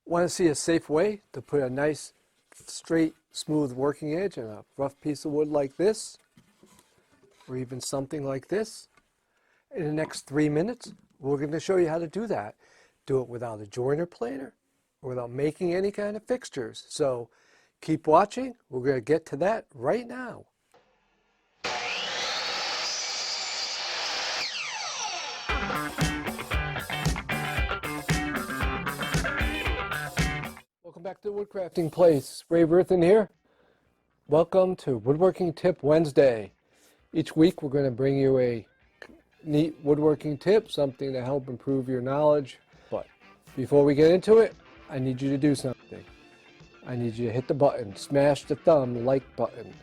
Want to see a safe way to put a nice, straight, smooth working edge on a rough piece of wood like this, or even something like this? In the next 3 minutes, we're going to show you how to do that. Do it without a joiner planer, or without making any kind of fixtures. So keep watching. We're going to get to that right now. Welcome back to the Woodcrafting Place. Ray Berthen here. Welcome to Woodworking Tip Wednesday. Each week we're going to bring you a neat woodworking tip, something to help improve your knowledge. But before we get into it, I need you to do something. I need you to hit the button, smash the like button.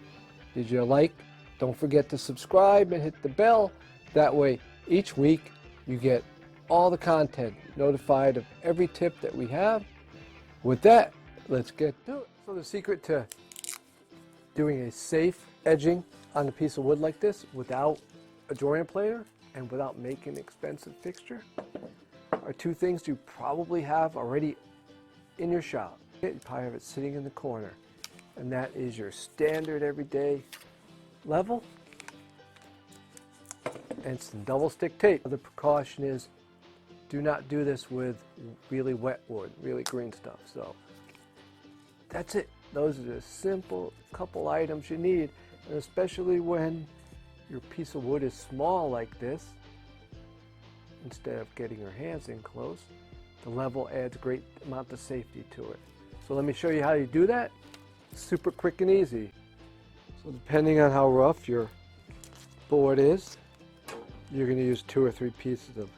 Did you like? Don't forget to subscribe and hit the bell. That way each week you get all the content, notified of every tip that we have. With that, let's get to it. So the secret to doing a safe edging on a piece of wood like this without a joiner planer and without making an expensive fixture are two things you probably have already in your shop. You probably have it sitting in the corner, and that is your standard everyday level and some double stick tape. The precaution is do not do this with really wet wood, really green stuff. So that's it. Those are the simple couple items you need, and especially when your piece of wood is small like this, instead of getting your hands in close, the level adds a great amount of safety to it. So let me show you how you do that. Super quick and easy. So depending on how rough your board is, you're going to use 2 or 3 pieces of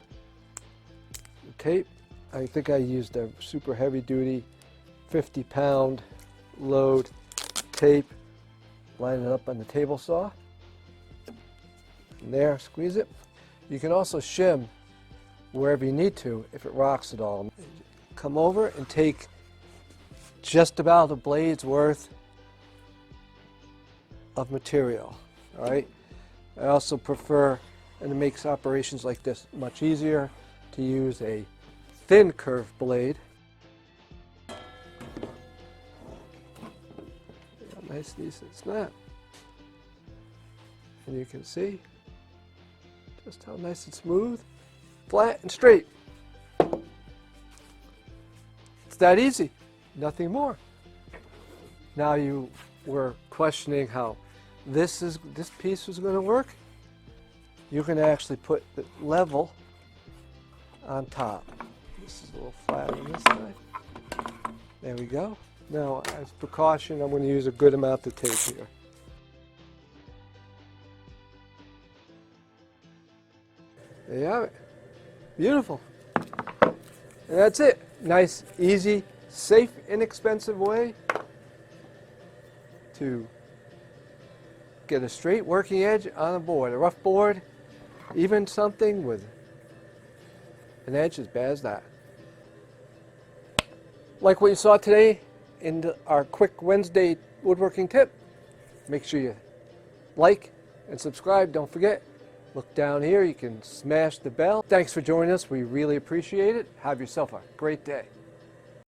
tape. I think I used a super heavy duty 50-pound load tape. Line it up on the table saw. And there, squeeze it. You can also shim wherever you need to if it rocks at all. Come over and take just about a blade's worth of material. All right. I also prefer, and it makes operations like this much easier, to use a thin curved blade. Nice decent snap. And you can see just how nice and smooth, flat and straight. It's that easy, nothing more. Now you were questioning how this piece was going to work. You can actually put the level on top. This is a little flat on this side. There we go. Now, as precaution, I'm going to use a good amount of tape here. There you have it. Beautiful. And that's it. Nice, easy, safe, inexpensive way to get a straight working edge on a board, a rough board, even something with an edge as bad as that. Like what you saw today in our quick Wednesday woodworking tip, make sure you like and subscribe. Don't forget, look down here, you can smash the bell. Thanks for joining us. We really appreciate it. Have yourself a great day.